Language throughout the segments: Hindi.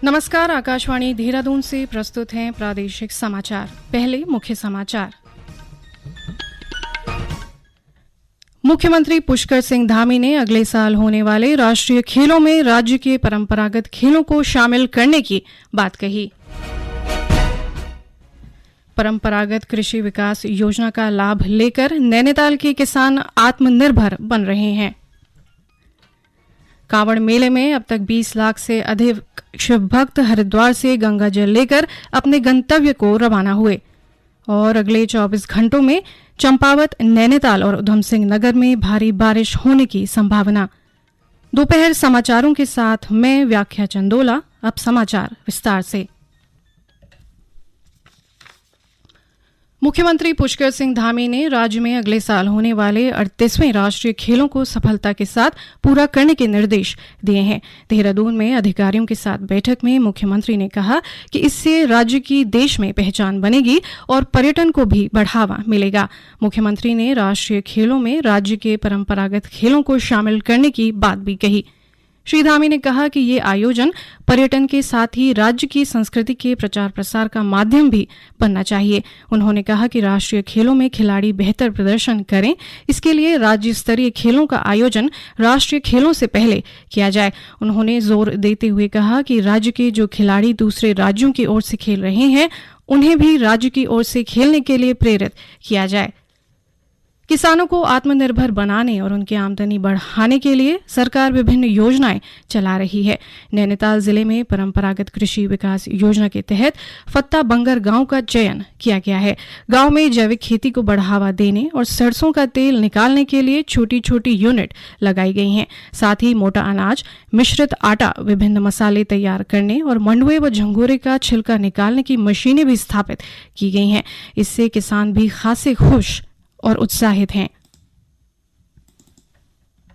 नमस्कार, आकाशवाणी देहरादून से प्रस्तुत हैं प्रादेशिक समाचार। पहले मुख्य समाचार। मुख्यमंत्री पुष्कर सिंह धामी ने अगले साल होने वाले राष्ट्रीय खेलों में राज्य के परंपरागत खेलों को शामिल करने की बात कही। परंपरागत कृषि विकास योजना का लाभ लेकर नैनीताल के किसान आत्मनिर्भर बन रहे हैं। कांवड़ मेले में अब तक 20 लाख से अधिक शिव भक्त हरिद्वार से गंगा जल लेकर अपने गंतव्य को रवाना हुए। और अगले 24 घंटों में चंपावत, नैनीताल और उधम सिंह नगर में भारी बारिश होने की संभावना। दोपहर समाचारों के साथ मैं व्याख्या चंदोला। अब समाचार विस्तार से। मुख्यमंत्री पुष्कर सिंह धामी ने राज्य में अगले साल होने वाले 38वें राष्ट्रीय खेलों को सफलता के साथ पूरा करने के निर्देश दिए हैं। देहरादून में अधिकारियों के साथ बैठक में मुख्यमंत्री ने कहा कि इससे राज्य की देश में पहचान बनेगी और पर्यटन को भी बढ़ावा मिलेगा। मुख्यमंत्री ने राष्ट्रीय खेलों में राज्य के परंपरागत खेलों को शामिल करने की बात भी कही। श्री धामी ने कहा कि ये आयोजन पर्यटन के साथ ही राज्य की संस्कृति के प्रचार प्रसार का माध्यम भी बनना चाहिए। उन्होंने कहा कि राष्ट्रीय खेलों में खिलाड़ी बेहतर प्रदर्शन करें, इसके लिए राज्य स्तरीय खेलों का आयोजन राष्ट्रीय खेलों से पहले किया जाए। उन्होंने जोर देते हुए कहा कि राज्य के जो खिलाड़ी दूसरे राज्यों की ओर से खेल रहे हैं, उन्हें भी राज्य की ओर से खेलने के लिए प्रेरित किया जाए। किसानों को आत्मनिर्भर बनाने और उनकी आमदनी बढ़ाने के लिए सरकार विभिन्न योजनाएं चला रही है। नैनीताल जिले में परंपरागत कृषि विकास योजना के तहत फत्ता बंगर गांव का चयन किया गया है। गांव में जैविक खेती को बढ़ावा देने और सरसों का तेल निकालने के लिए छोटी छोटी यूनिट लगाई गई हैं। साथ ही मोटा अनाज, मिश्रित आटा, विभिन्न मसाले तैयार करने और मंडुए व झंगोरे का छिलका निकालने की मशीनें भी स्थापित की गई हैं। इससे किसान भी खासे खुश और उत्साहित हैं।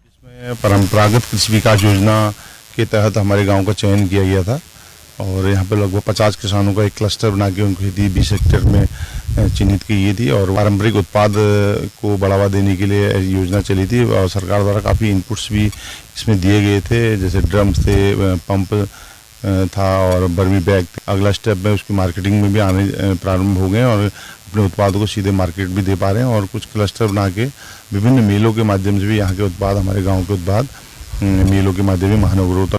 इसमें परंपरागत कृषि विकास योजना के तहत हमारे गांव का चयन किया गया था और यहाँ पे लगभग 50 किसानों का एक क्लस्टर बना के उनको खेती 20 हेक्टेयर में चिन्हित की गई थी और पारंपरिक उत्पाद को बढ़ावा देने के लिए योजना चली थी और सरकार द्वारा काफ़ी इनपुट्स भी इसमें दिए गए थे, जैसे ड्रम्स थे, पंप था और बर्मी बैग। अगला स्टेप में उसकी मार्केटिंग में भी आने प्रारंभ हो गए और अपने उत्पादों को सीधे मार्केट भी दे पा रहे हैं और कुछ क्लस्टर बना के विभिन्न मेलों के माध्यम से भी यहाँ के उत्पाद, हमारे गांव के उत्पाद मेलों के माध्यम से महानगरों तक।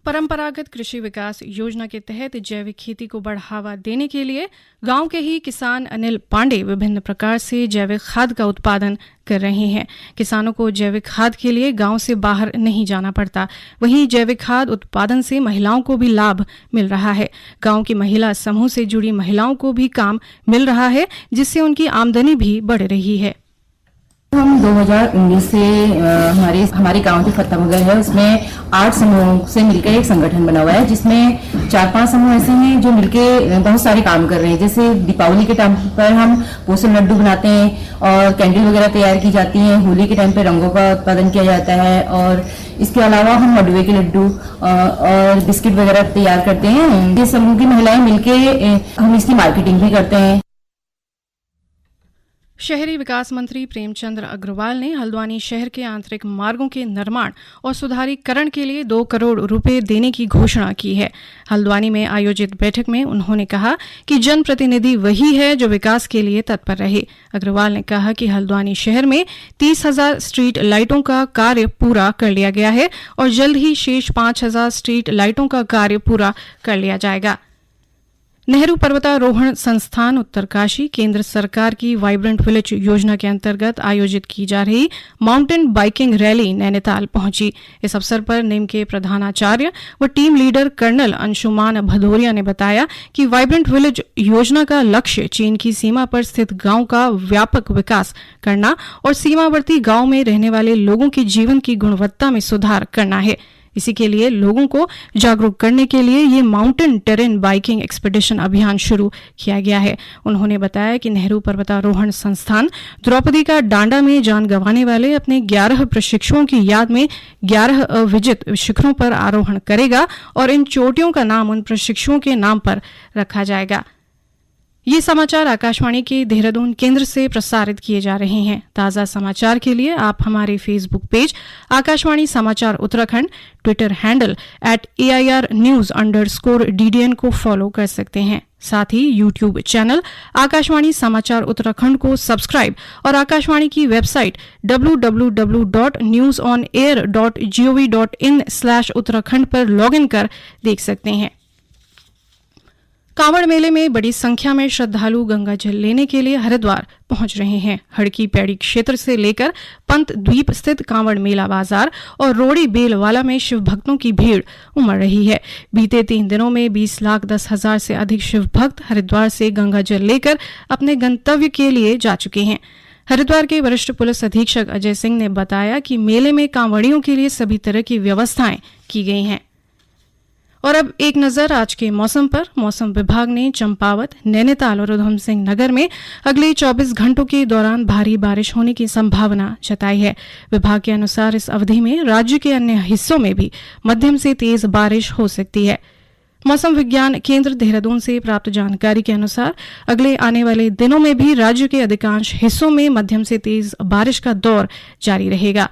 परंपरागत कृषि विकास योजना के तहत जैविक खेती को बढ़ावा देने के लिए गांव के ही किसान अनिल पांडे विभिन्न प्रकार से जैविक खाद का उत्पादन कर रहे हैं। किसानों को जैविक खाद के लिए गांव से बाहर नहीं जाना पड़ता। वहीं जैविक खाद उत्पादन से महिलाओं को भी लाभ मिल रहा है। गांव की महिला समूह से जुड़ी महिलाओं को भी काम मिल रहा है, जिससे उनकी आमदनी भी बढ़ रही है। हम 2019 से हमारे गांव की फत्ता बंगर है, उसमें 8 समूहों से मिलकर एक संगठन बना हुआ है, जिसमें 4-5 समूह ऐसे हैं जो मिलकर बहुत सारे काम कर रहे हैं। जैसे दीपावली के टाइम पर हम पोषण लड्डू बनाते हैं और कैंडल वगैरह तैयार की जाती हैं। होली के टाइम पर रंगों का उत्पादन किया जाता है और इसके अलावा हम मडुए के लड्डू और बिस्किट वगैरह तैयार करते हैं। ये समूह की महिलाएं मिलकर हम इसकी मार्केटिंग भी करते हैं। शहरी विकास मंत्री प्रेमचंद्र अग्रवाल ने हल्द्वानी शहर के आंतरिक मार्गों के निर्माण और सुधारीकरण के लिए 2 करोड़ रुपए देने की घोषणा की है। हल्द्वानी में आयोजित बैठक में उन्होंने कहा कि जनप्रतिनिधि वही है जो विकास के लिए तत्पर रहे। अग्रवाल ने कहा कि हल्द्वानी शहर में 30,000 स्ट्रीट लाइटों का कार्य पूरा कर लिया गया है और जल्द ही शेष 5,000 स्ट्रीट लाइटों का कार्य पूरा कर लिया जाएगा। नेहरू पर्वतारोहण संस्थान उत्तरकाशी केंद्र सरकार की वाइब्रेंट विलेज योजना के अंतर्गत आयोजित की जा रही माउंटेन बाइकिंग रैली नैनीताल पहुंची। इस अवसर पर निम के प्रधानाचार्य व team leader colonel Anshuman Bhadauria ने बताया कि वाइब्रेंट विलेज योजना का लक्ष्य चीन की सीमा पर स्थित गांव का व्यापक विकास करना और सीमावर्ती गांव में रहने वाले लोगों के जीवन की गुणवत्ता में सुधार करना है। इसी के लिए लोगों को जागरूक करने के लिए ये माउंटेन टेरेन बाइकिंग एक्सपीडिशन अभियान शुरू किया गया है। उन्होंने बताया कि नेहरू पर्वतारोहण संस्थान द्रौपदी का डांडा में जान गंवाने वाले अपने 11 प्रशिक्षुओं की याद में 11 अविजित शिखरों पर आरोहण करेगा और इन चोटियों का नाम उन प्रशिक्षुओं के नाम पर रखा जाएगा। ये समाचार आकाशवाणी के देहरादून केंद्र से प्रसारित किए जा रहे हैं। ताज़ा समाचार के लिए आप हमारे फेसबुक पेज आकाशवाणी समाचार उत्तराखंड, ट्विटर हैंडल @AIRnews_DDN को फॉलो कर सकते हैं। साथ ही यूट्यूब चैनल आकाशवाणी समाचार उत्तराखंड को सब्सक्राइब और आकाशवाणी की वेबसाइट www.newsonair.gov.in/उत्तराखंड पर लॉगिन कर देख सकते हैं। कांवड़ मेले में बड़ी संख्या में श्रद्धालु गंगा जल लेने के लिए हरिद्वार पहुंच रहे हैं। हड़की पैड़ी क्षेत्र से लेकर पंत द्वीप स्थित कांवड़ मेला बाजार और रोड़ी बेलवाला में शिव भक्तों की भीड़ उमड़ रही है। बीते 3 दिनों में 20,10,000 से अधिक शिव भक्त हरिद्वार से गंगा जल लेकर अपने गंतव्य के लिए जा चुके हैं। हरिद्वार के वरिष्ठ पुलिस अधीक्षक अजय सिंह ने बताया कि मेले में कांवड़ियों के लिए सभी तरह की व्यवस्थाएं की गई हैं। और अब एक नजर आज के मौसम पर। मौसम विभाग ने चंपावत, नैनीताल और उधम सिंह नगर में अगले 24 घंटों के दौरान भारी बारिश होने की संभावना जताई है। विभाग के अनुसार इस अवधि में राज्य के अन्य हिस्सों में भी मध्यम से तेज बारिश हो सकती है। मौसम विज्ञान केंद्र देहरादून से प्राप्त जानकारी के अनुसार अगले आने वाले दिनों में भी राज्य के अधिकांश हिस्सों में मध्यम से तेज बारिश का दौर जारी रहेगा।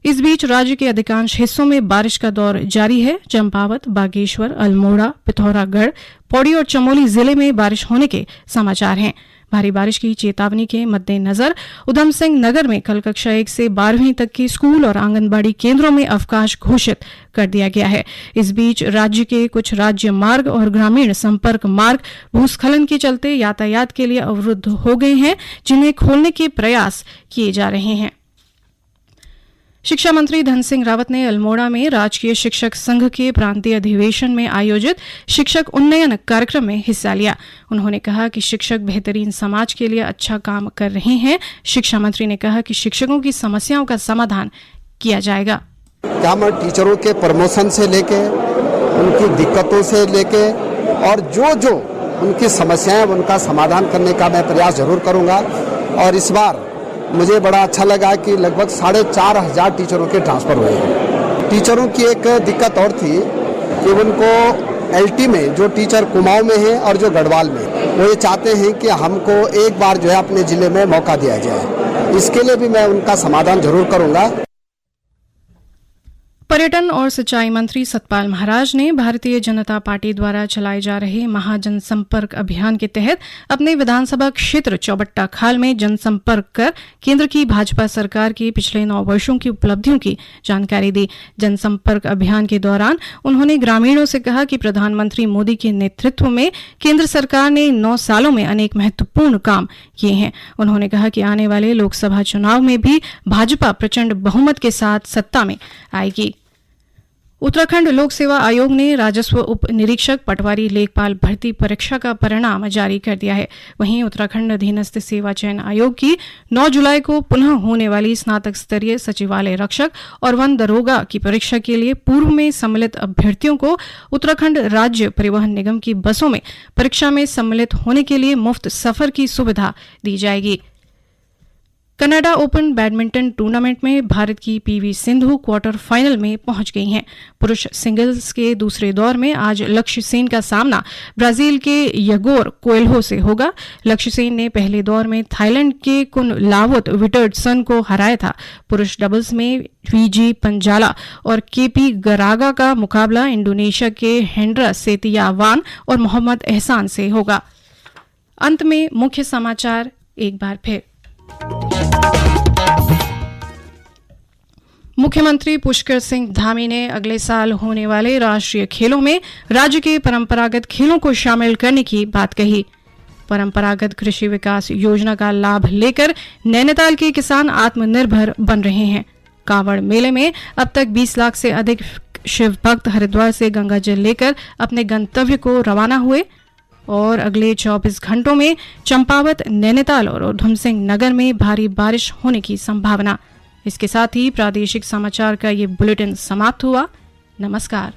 इस बीच राज्य के अधिकांश हिस्सों में बारिश का दौर जारी है। चंपावत, बागेश्वर, अल्मोड़ा, पिथौरागढ़, पौड़ी और चमोली जिले में बारिश होने के समाचार हैं। भारी बारिश की चेतावनी के मद्देनजर उधम सिंह नगर में कल कक्षा 1 से 12वीं तक के स्कूल और आंगनबाड़ी केंद्रों में अवकाश घोषित कर दिया गया है। इस बीच राज्य के कुछ राज्य मार्ग और ग्रामीण संपर्क मार्ग भूस्खलन के चलते यातायात के लिए अवरुद्ध हो गए हैं, जिन्हें खोलने के प्रयास किए जा रहे हैं। शिक्षा मंत्री धन सिंह रावत ने अल्मोड़ा में राजकीय शिक्षक संघ के प्रांतीय अधिवेशन में आयोजित शिक्षक उन्नयन कार्यक्रम में हिस्सा लिया। उन्होंने कहा कि शिक्षक बेहतरीन समाज के लिए अच्छा काम कर रहे हैं। शिक्षा मंत्री ने कहा कि शिक्षकों की समस्याओं का समाधान किया जाएगा। क्या मैं टीचरों के प्रमोशन से लेके उनकी दिक्कतों से लेके और जो उनकी समस्याएं उनका समाधान करने का मैं प्रयास जरूर करूंगा। और इस बार मुझे बड़ा अच्छा लगा कि लगभग 4,500 टीचरों के ट्रांसफर हुए हैं। टीचरों की एक दिक्कत और थी कि उनको एलटी में जो टीचर कुमाऊं में है और जो गढ़वाल में, वो ये चाहते हैं कि हमको एक बार जो है अपने जिले में मौका दिया जाए। इसके लिए भी मैं उनका समाधान जरूर करूंगा। पर्यटन और सिंचाई मंत्री सतपाल महाराज ने भारतीय जनता पार्टी द्वारा चलाए जा रहे महाजनसंपर्क अभियान के तहत अपने विधानसभा क्षेत्र चौबट्टा खाल में जनसंपर्क कर केंद्र की भाजपा सरकार की पिछले 9 वर्षों की उपलब्धियों की जानकारी दी। जनसंपर्क अभियान के दौरान उन्होंने ग्रामीणों से कहा कि प्रधानमंत्री मोदी के नेतृत्व में केंद्र सरकार ने 9 सालों में अनेक महत्वपूर्ण काम किए हैं। उन्होंने कहा कि आने वाले लोकसभा चुनाव में भी भाजपा प्रचंड बहुमत के साथ सत्ता में आएगी। उत्तराखंड लोक सेवा आयोग ने राजस्व उप निरीक्षक पटवारी लेखपाल भर्ती परीक्षा का परिणाम जारी कर दिया है। वहीं उत्तराखंड अधीनस्थ सेवा चयन आयोग की 9 जुलाई को पुनः होने वाली स्नातक स्तरीय सचिवालय रक्षक और वन दरोगा की परीक्षा के लिए पूर्व में सम्मिलित अभ्यर्थियों को उत्तराखंड राज्य परिवहन निगम की बसों में परीक्षा में सम्मिलित होने के लिए मुफ्त सफर की सुविधा दी जाएगी। कनाडा ओपन बैडमिंटन टूर्नामेंट में भारत की पीवी सिंधु क्वार्टर फाइनल में पहुंच गई हैं। पुरुष सिंगल्स के दूसरे दौर में आज लक्ष्य सेन का सामना ब्राजील के यगोर कोएल्हो से होगा। लक्ष्य सेन ने पहले दौर में थाईलैंड के कुनलावत विटर्डसन को हराया था। पुरुष डबल्स में वीजी पंजाला और केपी गरागा का मुकाबला इंडोनेशिया के हेंड्रा सेतियावान और मोहम्मद एहसान से होगा। अंत में मुख्य समाचार एक बार फिर। मुख्यमंत्री पुष्कर सिंह धामी ने अगले साल होने वाले राष्ट्रीय खेलों में राज्य के परंपरागत खेलों को शामिल करने की बात कही। परंपरागत कृषि विकास योजना का लाभ लेकर नैनीताल के किसान आत्मनिर्भर बन रहे हैं। कांवड़ मेले में अब तक 20 लाख से अधिक शिव भक्त हरिद्वार से गंगा जल लेकर अपने गंतव्य को रवाना हुए। और अगले 24 घंटों में चंपावत, नैनीताल और उधम सिंह नगर में भारी बारिश होने की संभावना। इसके साथ ही प्रादेशिक समाचार का ये बुलेटिन समाप्त हुआ। नमस्कार।